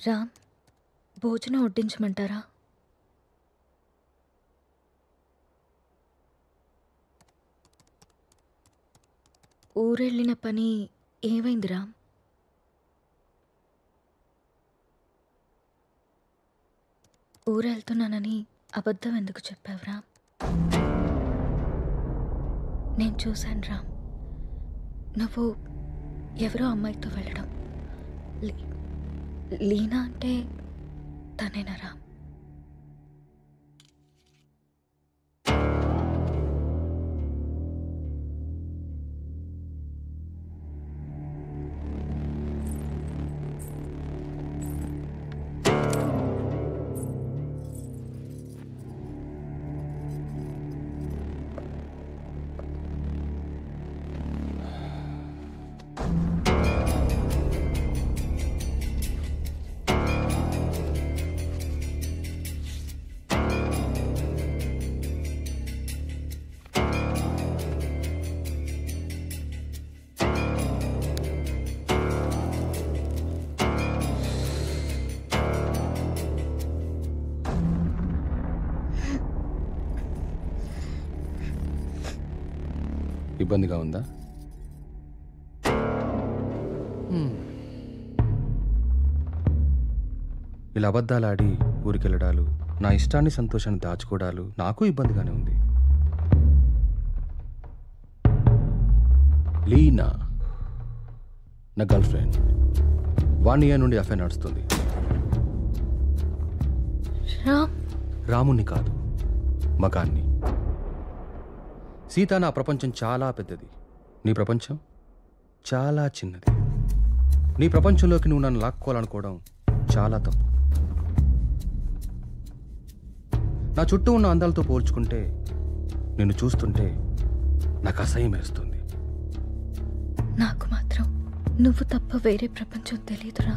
రామ్, భోజనం వడ్డించమంటారా? ఊరెళ్ళిన పని ఏమైంది రామ్? ఊరెళ్తున్నానని అబద్ధం ఎందుకు చెప్పావు రామ్? నేను చూశాను రామ్, నువ్వు ఎవరో అమ్మాయితో వెళ్ళడం. లీనా అంటే తనేనా రామ్? ఇబ్బందిగా ఉందా? ఇలా అబద్ధాలాడి ఊరికెళ్ళడాలు, నా ఇష్టాన్ని సంతోషాన్ని దాచుకోవడాలు నాకు ఇబ్బందిగానే ఉంది. లీనా నా గర్ల్ ఫ్రెండ్. 1 year నుండి అఫైర్ నడుస్తుంది. రాముణ్ణి కాదు, మగాన్ని. సీత, నా ప్రపంచం చాలా పెద్దది, నీ ప్రపంచం చాలా చిన్నది. నీ ప్రపంచంలోకి నువ్వు నన్ను లాక్కోవాలనుకోవడం చాలా తప్పు. నా చుట్టూ ఉన్న అందాలతో పోల్చుకుంటే నిన్ను చూస్తుంటే నాకు అసహ్యం వేస్తుంది. నాకు మాత్రం నువ్వు తప్ప వేరే ప్రపంచం తెలీదురా.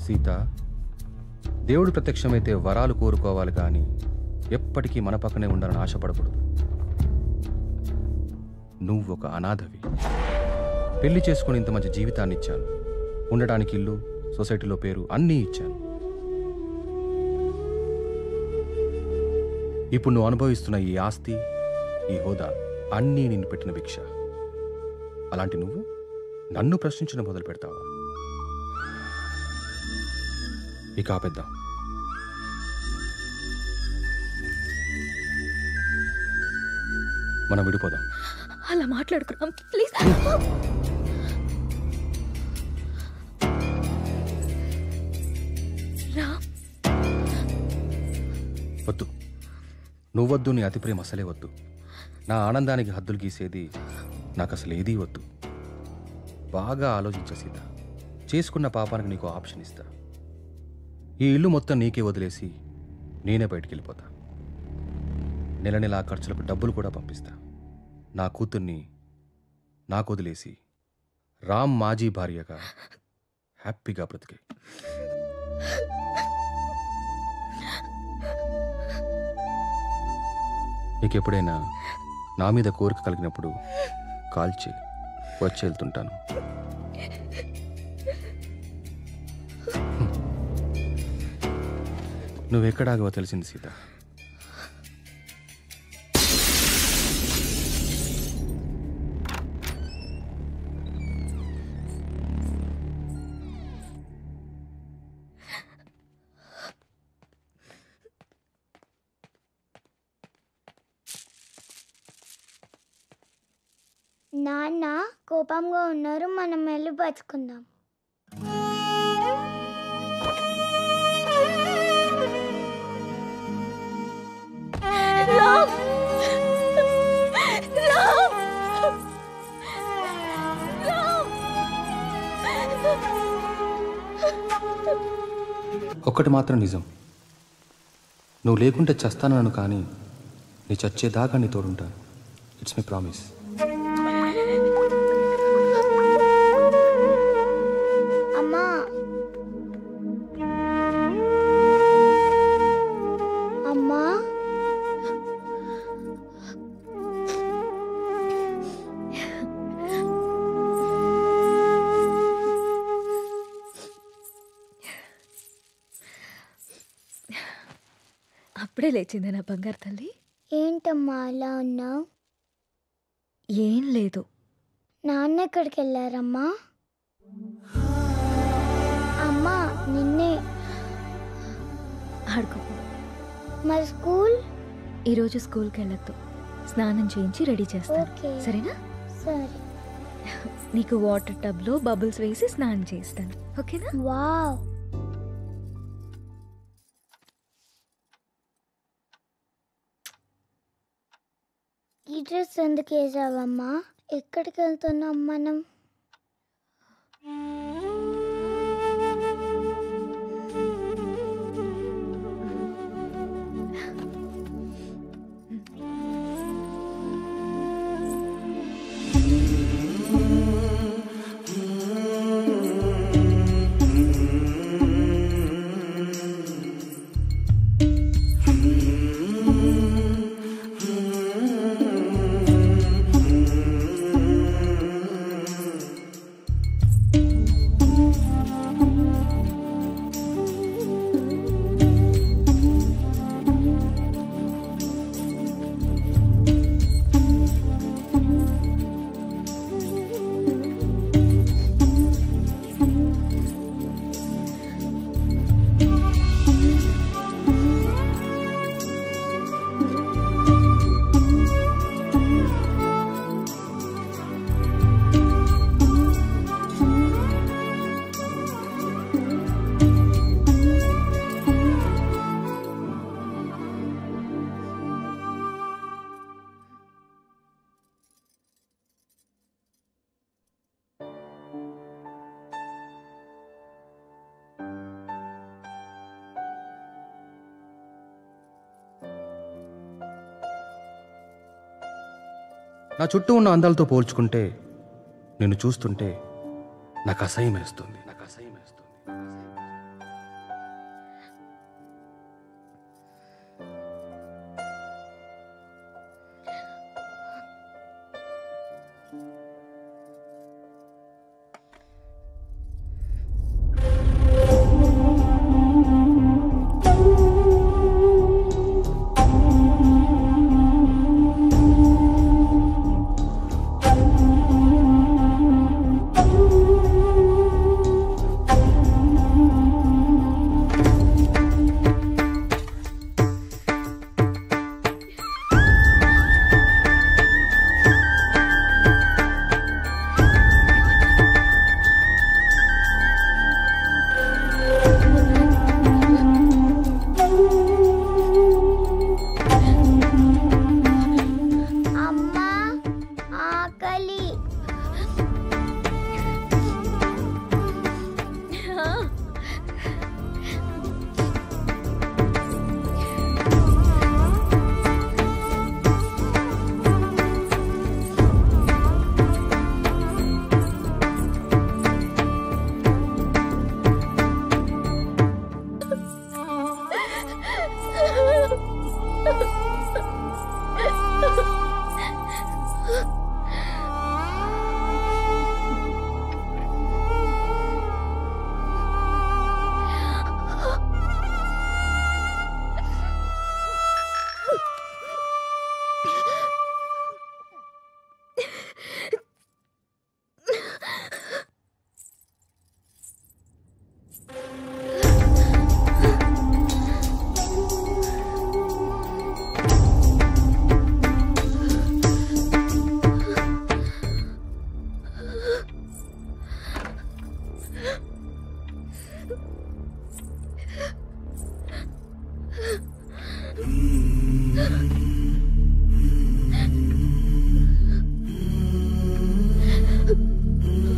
సీత, దేవుడు ప్రత్యక్షమైతే వరాలు కోరుకోవాలి కానీ ఎప్పటికీ మన పక్కనే ఉండాలని ఆశపడకూడదు. నువ్వు ఒక అనాథవి. పెళ్లి చేసుకుని ఇంత మంచి జీవితాన్ని ఇచ్చాను, ఉండడానికి ఇల్లు, సొసైటీలో పేరు అన్నీ ఇచ్చాను. ఇప్పుడు నువ్వు అనుభవిస్తున్న ఈ ఆస్తి, ఈ హోదా అన్నీ నిన్ను పెట్టిన భిక్ష. అలాంటి నువ్వు నన్ను ప్రశ్నించడం మొదలు పెడతావా? ఇక ఆపేద్దాం. మనం విడిపోదాం. అలా మాట్లాడుకున్నాం ప్లీజ్. వద్దు, నువ్వొద్దు, నీ అతి ప్రేమ అసలే వద్దు. నా ఆనందానికి హద్దులు గీసేది నాకు అసలు ఏదీ వద్దు. బాగా ఆలోచించ సీత. చేసుకున్న పాపానికి నీకు ఆప్షన్ ఇస్తా. ఈ ఇల్లు మొత్తం నీకే వదిలేసి నేనే బయటికి వెళ్ళిపోతా. నెల నెల ఖర్చులకు డబ్బులు కూడా పంపిస్తా. నా కూతుర్ని నాకు వదిలేసి రామ్ మాజీ భార్యగా హ్యాపీగా బ్రతికే. నీకెప్పుడైనా నా మీద కోరిక కలిగినప్పుడు కాల్ చేయి, వచ్చి వెళ్తుంటాను. నువ్వెక్కడాగవో తెలిసింది సీత. నాన్న కోపంగా ఉన్నారు, మనం వెళ్ళి బతుకుందాం. ఒక్కటి మాత్రం నిజం, నువ్వు లేకుంటే చస్తానను, కానీ నీ చచ్చేదాకా నీ తోడుంటాను. It's my promise. అమ్మా, అమ్మా, అప్పుడే లేచిందా నా బంగారు తల్లి? ఏంటమ్మా అలా ఉన్నావు? ఏం లేదు. నాన్న ఎక్కడికి వెళ్ళారమ్మా? అమ్మా నిన్నే. ఆడుకోపో. మరి స్కూల్? ఈరోజు స్కూల్కి వెళ్ళొద్దు. స్నానం చేయించి రెడీ చేస్తాను. ఓకే. సరేనా? సరే. నీకు వాటర్ టబ్లో బబుల్స్ వేసి స్నానం చేస్తాను. ఓకేనా? వావ్. ఈ డ్రెస్ ఎందుకు వేసావమ్మా? ఎక్కడికి వెళ్తున్నాం మనం? నా చుట్టూ ఉన్న అందాలతో పోల్చుకుంటే నిన్ను చూస్తుంటే నాకు అసహ్యం వేస్తుంది.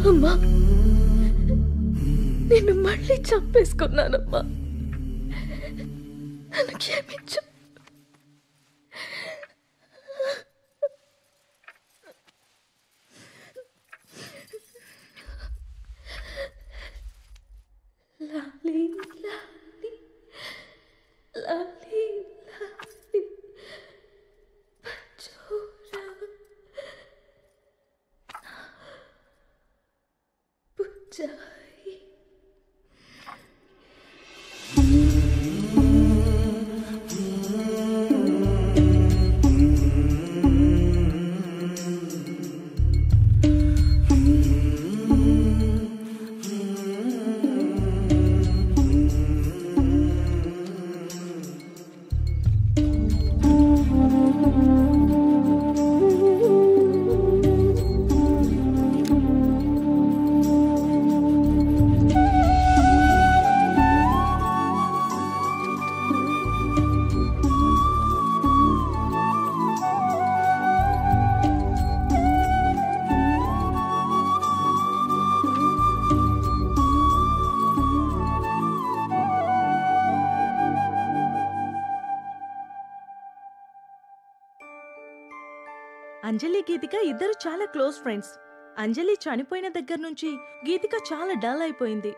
అమ్మా, నిన్ను మళ్ళీ చంపేసుకున్నానమ్మా. నన్ను క్షమించు. లాలీ లాలీ లాలీ లాలీ పచ్చోరా పుచ్చాయి. అంజలి గీతిక ఇద్దరు చాలా క్లోజ్ ఫ్రెండ్స్. అంజలి చనిపోయిన దగ్గర నుంచి గీతిక చాలా డల్ అయిపోయింది.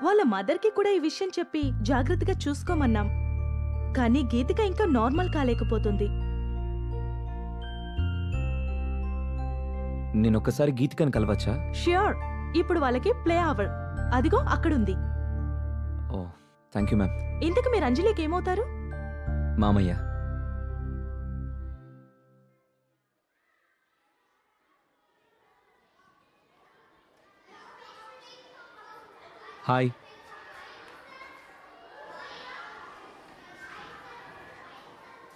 వాళ్ళ మదర్కి కూడా ఈ విషయం చెప్పి జాగ్రత్తగా చూసుకోమన్నాం. కానీ గీతిక ఇంకా నార్మల్ కాలేకపోతుంది. నేనొక్కసారి గీతికని కలవచ్చా? ష్యూర్. ఇప్పుడు వాళ్ళకి ప్లే అవర్. అదిగో అక్కడుంది. ఓ థ్యాంక్ యూ మ్యామ్. ఇంతకు మీరు అంజలికి ఏమవుతారు? మామయ్య. హాయ్.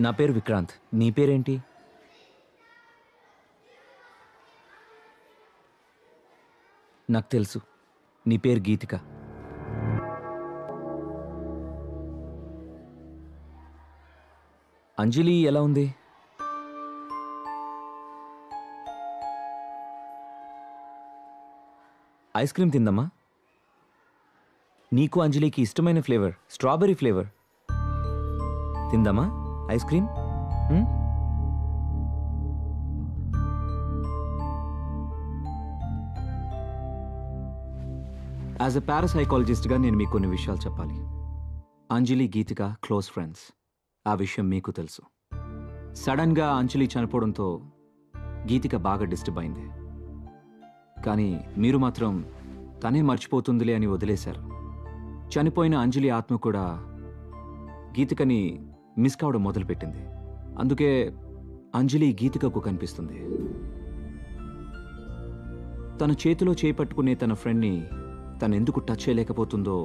నా పేరు విక్రాంత్. నీ పేరేంటి? నాకు తెలుసు, నీ పేరు గీతిక. అంజలి ఎలా ఉంది? ఐస్ క్రీమ్ తిందమ్మా. నీకు అంజలికి ఇష్టమైన ఫ్లేవర్ స్ట్రాబెర్రీ ఫ్లేవర్. తిందమ్మా ఐస్ క్రీమ్. యాజ్ ఎ పారాసైకాలజిస్ట్గా నేను మీకు కొన్ని విషయాలు చెప్పాలి. Anjali Geethika close friends. ఆ విషయం మీకు తెలుసు. సడన్గా అంజలి చనిపోవడంతో గీతిక బాగా డిస్టర్బ్ అయింది. కానీ మీరు మాత్రం తనే మర్చిపోతుందిలే అని వదిలేశారు. చనిపోయిన అంజలి ఆత్మ కూడా గీతికని మిస్ కావడం మొదలుపెట్టింది. అందుకే అంజలి గీతికకు కనిపిస్తుంది. తన చేతిలో చేపట్టుకునే తన ఫ్రెండ్ని తనెందుకు టచ్ చేయలేకపోతుందో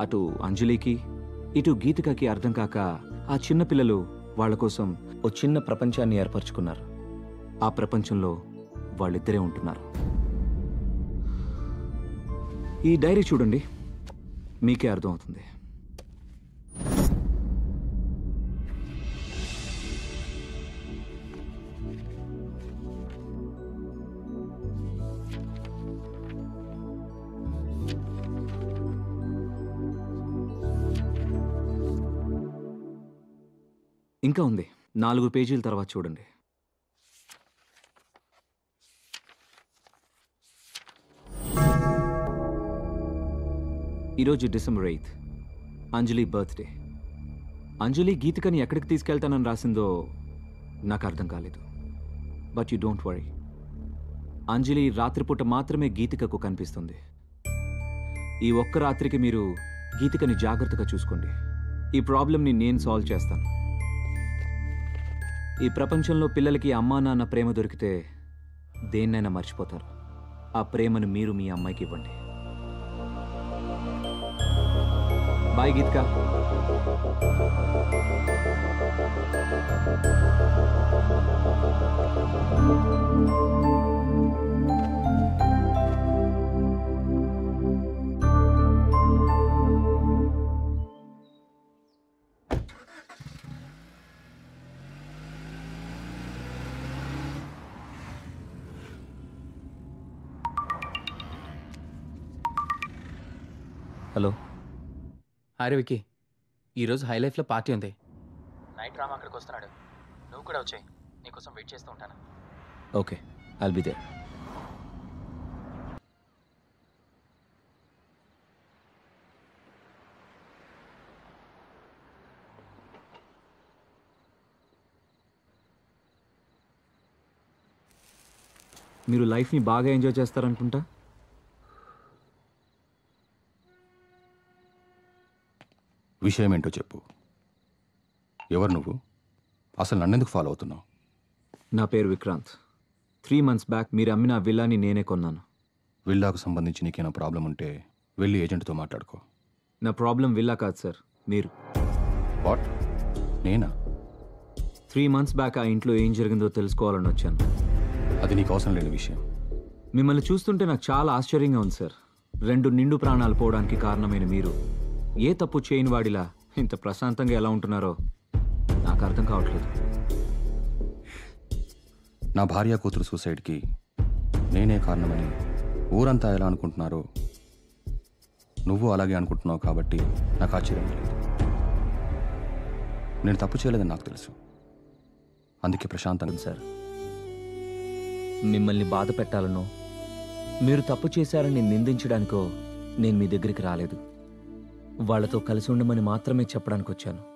అటు అంజలికి ఇటు గీతికకి అర్థం కాక ఆ చిన్న పిల్లలు వాళ్ల కోసం ఓ చిన్న ప్రపంచాన్ని ఏర్పరచుకున్నారు. ఆ ప్రపంచంలో వాళ్ళిద్దరే ఉంటున్నారు. ఈ డైరీ చూడండి, మీకే అర్థం అవుతుంది. ఇంకా ఉంది, 4 పేజీల తర్వాత చూడండి. ఈరోజు డిసెంబర్ 8th, అంజలి బర్త్డే. అంజలి గీతికని ఎక్కడికి తీసుకెళ్తానని రాసిందో నాకు అర్థం కాలేదు. బట్ యు డోంట్ వరీ, అంజలి రాత్రిపూట మాత్రమే గీతికకు కనిపిస్తుంది. ఈ ఒక్క రాత్రికి మీరు గీతికని జాగ్రత్తగా చూసుకోండి. ఈ ప్రాబ్లంని నేను సాల్వ్ చేస్తాను. ఈ ప్రపంచంలో పిల్లలకి అమ్మా నాన్న ప్రేమ దొరికితే దేన్నైనా మర్చిపోతారు. ఆ ప్రేమను మీరు మీ అమ్మాయికి ఇవ్వండి. బాయ్ గీతిక. హలో. హాయ్ విక్కీ, ఈరోజు హై లైఫ్లో పార్టీ ఉంది. నైట్ రామ్ అక్కడికి వస్తున్నాడు. నువ్వు కూడా వచ్చాయి. నీకోసం వెయిట్ చేస్తూ ఉంటాను. Okay, I'll be there. మీరు లైఫ్ని బాగా ఎంజాయ్ చేస్తారనుకుంటా. విషయం ఏంటో చెప్పు. ఎవరు నువ్వు? అసలు నన్నెందుకు ఫాలో అవుతున్నావు? నా పేరు విక్రాంత్. 3 months బ్యాక్ మీరు అమ్మిన ఆ విల్లాని నేనే కొన్నాను. విల్లాకు సంబంధించి నీకేనా ప్రాబ్లం ఉంటే వెళ్ళి ఏజెంట్తో మాట్లాడుకో. నా ప్రాబ్లం విల్లా కాదు సార్, మీరు. వాట్? నేనా? 3 months బ్యాక్ ఆ ఇంట్లో ఏం జరిగిందో తెలుసుకోవాలని వచ్చాను. అది నీకు అవసరం లేని విషయం. మిమ్మల్ని చూస్తుంటే నాకు చాలా ఆశ్చర్యంగా ఉంది సార్. 2 నిండు ప్రాణాలు పోవడానికి కారణమైన మీరు ఏ తప్పు చేయని వాడిలా ఇంత ప్రశాంతంగా ఎలా ఉంటున్నారో నాకు అర్థం కావట్లేదు. నా భార్య కూతురు సూసైడ్కి నేనే కారణమని ఊరంతా ఎలా అనుకుంటున్నారో నువ్వు అలాగే అనుకుంటున్నావు కాబట్టి నాకు ఆశ్చర్యం లేదు. నేను తప్పు చేయలేదని నాకు తెలుసు. అందుకే ప్రశాంతంగా సార్, మిమ్మల్ని బాధ పెట్టాలనో మీరు తప్పు చేశారని నిందించడానికో నేను మీ దగ్గరికి రాలేదు. వాళ్ళతో కలిసి ఉండమని మాత్రమే చెప్పడానికి వచ్చాను.